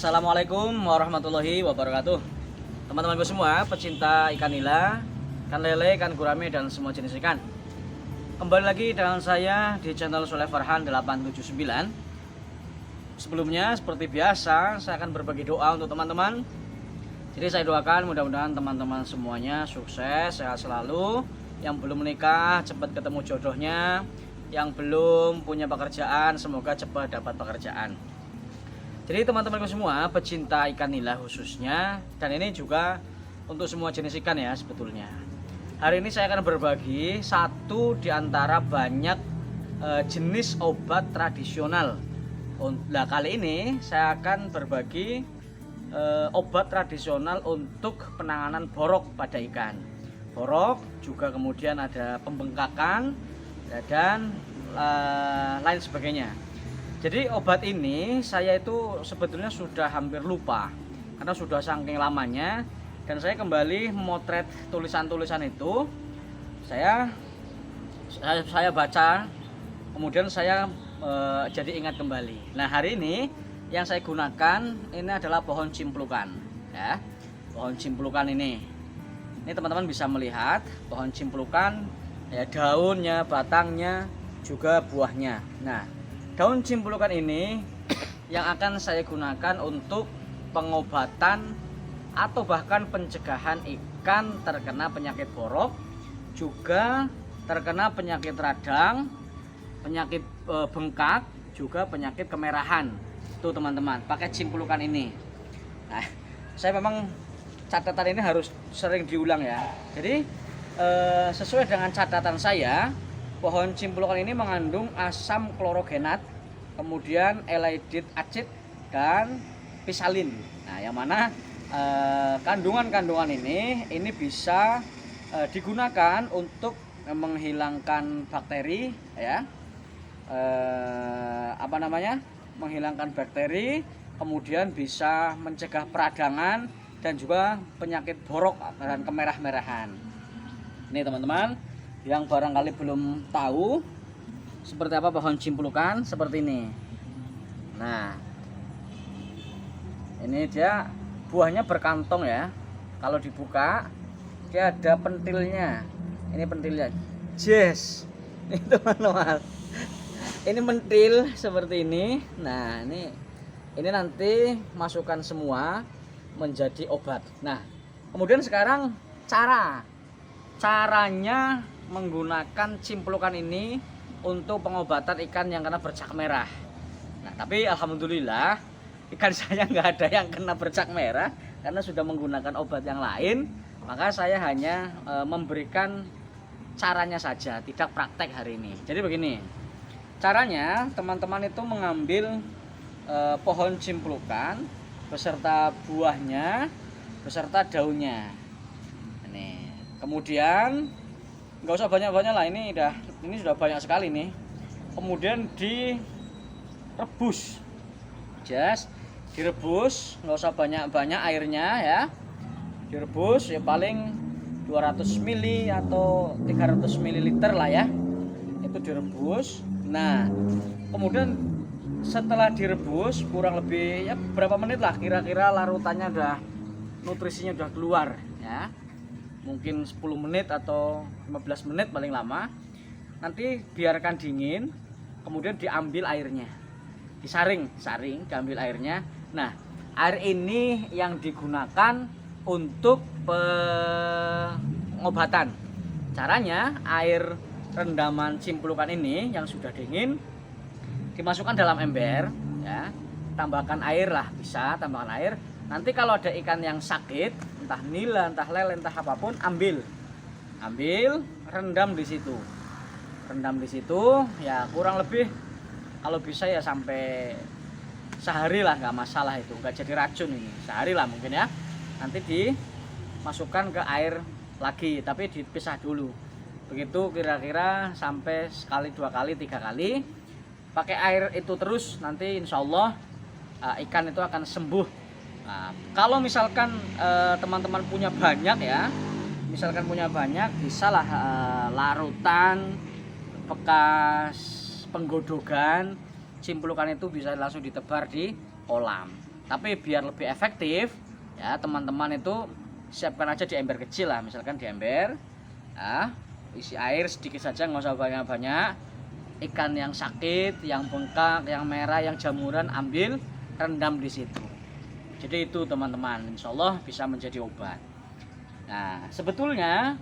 Assalamualaikum warahmatullahi wabarakatuh. Teman-temanku semua, pecinta ikan nila, ikan lele, ikan gurame, dan semua jenis ikan. Kembali lagi dengan saya di channel Soleh Farhan 879. Sebelumnya, seperti biasa, saya akan berbagi doa untuk teman-teman. Jadi saya doakan mudah-mudahan teman-teman semuanya sukses, sehat selalu. Yang belum menikah, cepat ketemu jodohnya. Yang belum punya pekerjaan, semoga cepat dapat pekerjaan. Jadi teman-temanku semua, pecinta ikan nila khususnya, dan ini juga untuk semua jenis ikan ya sebetulnya. Hari ini saya akan berbagi satu di antara banyak jenis obat tradisional. Nah, kali ini saya akan berbagi obat tradisional untuk penanganan borok pada ikan. Borok, juga kemudian ada pembengkakan dan lain sebagainya. Jadi obat ini saya itu sebetulnya sudah hampir lupa karena sudah saking lamanya, dan saya kembali memotret tulisan-tulisan itu. Saya baca, kemudian saya jadi ingat kembali. Nah, hari ini yang saya gunakan ini adalah pohon cimplukan ya. Pohon cimplukan ini teman-teman bisa melihat pohon cimplukan ya, daunnya, batangnya, juga buahnya. Nah, daun cimplukan ini yang akan saya gunakan untuk pengobatan atau bahkan pencegahan ikan terkena penyakit borok, juga terkena penyakit radang, penyakit bengkak, juga penyakit kemerahan. Tuh teman-teman, pakai cimplukan ini. Nah, saya memang catatan ini harus sering diulang ya. Jadi sesuai dengan catatan saya, pohon cimplukan ini mengandung asam klorogenat, kemudian elaidit acid, dan pisalin. Nah, yang mana kandungan-kandungan ini bisa digunakan untuk menghilangkan bakteri ya. Menghilangkan bakteri, kemudian bisa mencegah peradangan dan juga penyakit borok dan kemerah-merahan. Ini teman-teman, yang barangkali belum tahu seperti apa pohon cimplukan, seperti ini. Nah, ini dia buahnya berkantong ya. Kalau dibuka dia ada pentilnya. Ini pentilnya. Yes. Ini teman-teman. Ini pentil seperti ini. Nah, ini nanti masukkan semua menjadi obat. Nah, kemudian sekarang caranya menggunakan cimplukan ini untuk pengobatan ikan yang kena bercak merah. Nah, tapi alhamdulillah ikan saya nggak ada yang kena bercak merah karena sudah menggunakan obat yang lain. Maka saya hanya memberikan caranya saja, tidak praktek hari ini. Jadi begini caranya, teman-teman itu mengambil pohon cimplukan beserta buahnya, beserta daunnya. Kemudian nggak usah banyak-banyak lah, ini sudah banyak sekali nih. Kemudian direbus, direbus, nggak usah banyak-banyak airnya ya. Direbus ya paling 200 ml atau 300 ml lah ya. Itu direbus. Nah, kemudian setelah direbus kurang lebih ya berapa menit lah, kira-kira larutannya nutrisinya udah keluar ya. Mungkin 10 menit atau 15 menit paling lama. Nanti biarkan dingin, kemudian diambil airnya, disaring, diambil airnya. Nah, air ini yang digunakan untuk pengobatan. Caranya, air rendaman cimplukan ini yang sudah dingin dimasukkan dalam ember ya. Tambahkan air lah, bisa tambahkan air. Nanti kalau ada ikan yang sakit, entah nila, entah lele, entah apapun, ambil, rendam di situ ya, kurang lebih kalau bisa ya sampai sehari lah, nggak masalah, itu nggak jadi racun. Ini sehari lah mungkin ya. Nanti dimasukkan ke air lagi, tapi dipisah dulu. Begitu kira-kira sampai sekali, 2 kali, 3 kali. Pakai air itu terus, nanti insya Allah ikan itu akan sembuh. Nah, kalau misalkan teman-teman punya banyak ya, bisalah larutan bekas penggodogan cimplukan itu bisa langsung ditebar di kolam. Tapi biar lebih efektif ya teman-teman itu siapkan aja di ember kecil lah, misalkan di ember, isi air sedikit saja, nggak usah banyak-banyak. Ikan yang sakit, yang bengkak, yang merah, yang jamuran ambil, rendam di situ. Jadi itu teman-teman, insya Allah bisa menjadi obat. Nah sebetulnya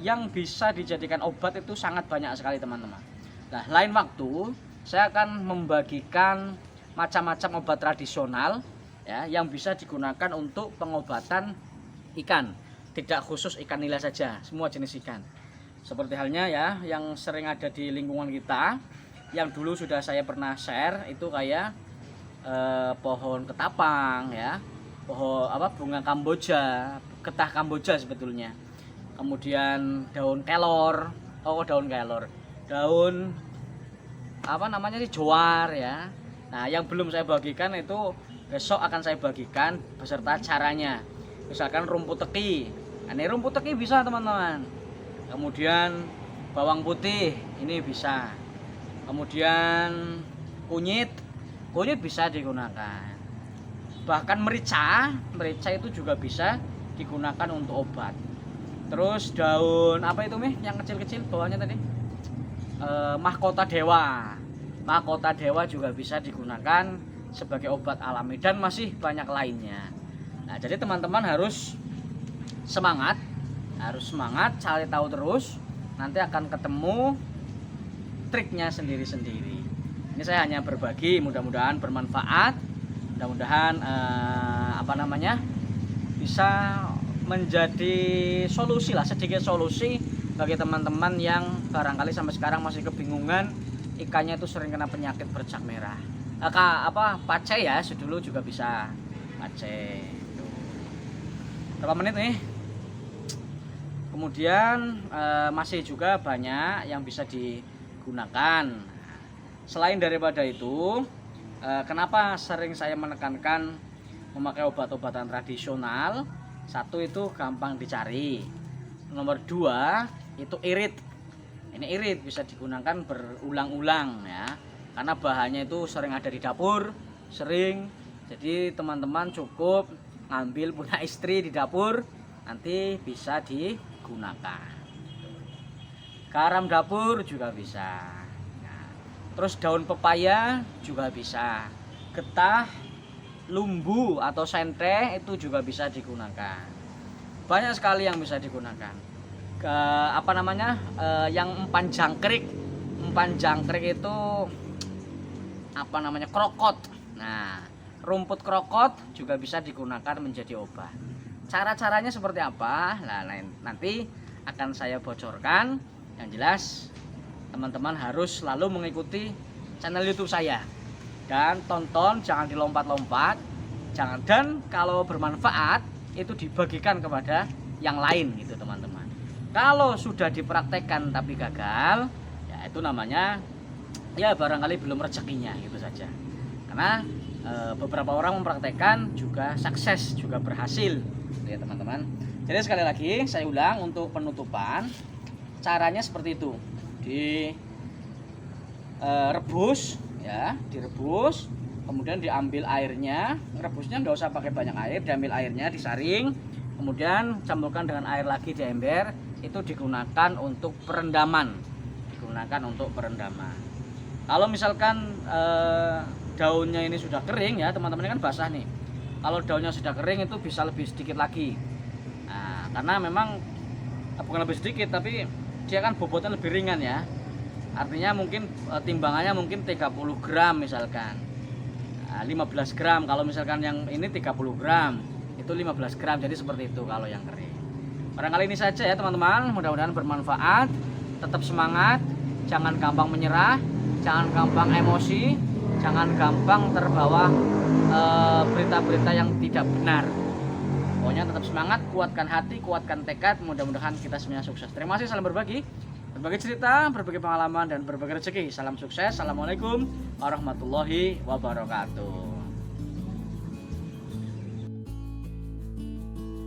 yang bisa dijadikan obat itu sangat banyak sekali teman-teman. Nah lain waktu saya akan membagikan macam-macam obat tradisional ya yang bisa digunakan untuk pengobatan ikan, tidak khusus ikan nila saja, semua jenis ikan. Seperti halnya ya yang sering ada di lingkungan kita, yang dulu sudah saya pernah share itu kayak pohon ketapang ya, pohon bunga kamboja, getah kamboja sebetulnya. Kemudian daun kelor, daun jowar ya. Nah yang belum saya bagikan itu besok akan saya bagikan beserta caranya. Misalkan rumput teki, ini rumput teki bisa teman-teman. Kemudian bawang putih ini bisa. Kemudian kunyit bisa digunakan. Bahkan merica itu juga bisa digunakan untuk obat. Terus daun yang kecil-kecil bawahnya tadi, mahkota dewa juga bisa digunakan sebagai obat alami, dan masih banyak lainnya. Nah jadi teman-teman harus semangat, cari tahu terus, nanti akan ketemu triknya sendiri-sendiri. Ini saya hanya berbagi, mudah-mudahan bermanfaat, mudah-mudahan bisa menjadi solusi lah, sedikit solusi bagi teman-teman yang barangkali sampai sekarang masih kebingungan ikannya itu sering kena penyakit bercak merah. Pace ya, dulu juga bisa pace. Berapa menit nih? Kemudian masih juga banyak yang bisa digunakan. Selain daripada itu, kenapa sering saya menekankan memakai obat-obatan tradisional? Satu, itu gampang dicari. Nomor 2, itu irit. Ini irit bisa digunakan berulang-ulang ya, karena bahannya itu sering ada di dapur, jadi teman-teman cukup ngambil punya istri di dapur, nanti bisa digunakan. Garam dapur juga bisa. Nah, terus daun pepaya juga bisa, getah, lumbu atau sente itu juga bisa digunakan. Banyak sekali yang bisa digunakan. Yang empan jangkrik itu krokot. Nah rumput krokot juga bisa digunakan menjadi obat. Cara-caranya seperti apa? Nah nanti akan saya bocorkan. Yang jelas teman-teman harus selalu mengikuti channel YouTube saya, dan tonton, jangan dilompat-lompat, dan kalau bermanfaat itu dibagikan kepada yang lain gitu teman-teman. Kalau sudah dipraktekkan tapi gagal, ya itu namanya ya barangkali belum rezekinya, gitu saja. Karena beberapa orang mempraktekkan juga sukses, juga berhasil ya teman-teman. Jadi sekali lagi saya ulang untuk penutupan, caranya seperti itu. Direbus ya, direbus, kemudian diambil airnya. Rebusnya nggak usah pakai banyak air, diambil airnya, disaring, kemudian campurkan dengan air lagi di ember. Itu digunakan untuk perendaman, Kalau misalkan daunnya ini sudah kering ya teman-teman, ini kan basah nih. Kalau daunnya sudah kering itu bisa lebih sedikit lagi. Nah, karena memang bukan lebih sedikit, tapi dia kan bobotnya lebih ringan ya. Artinya mungkin timbangannya mungkin 30 gram misalkan. 15 gram, kalau misalkan yang ini 30 gram, itu 15 gram, jadi seperti itu kalau yang kering. Barangkali ini saja ya teman-teman, mudah-mudahan bermanfaat. Tetap semangat, jangan gampang menyerah, jangan gampang emosi, jangan gampang terbawa berita-berita yang tidak benar. Pokoknya tetap semangat, kuatkan hati, kuatkan tekad, mudah-mudahan kita semuanya sukses. Terima kasih, salam berbagi cerita, berbagi pengalaman, dan berbagi rezeki. Salam sukses, assalamualaikum warahmatullahi wabarakatuh.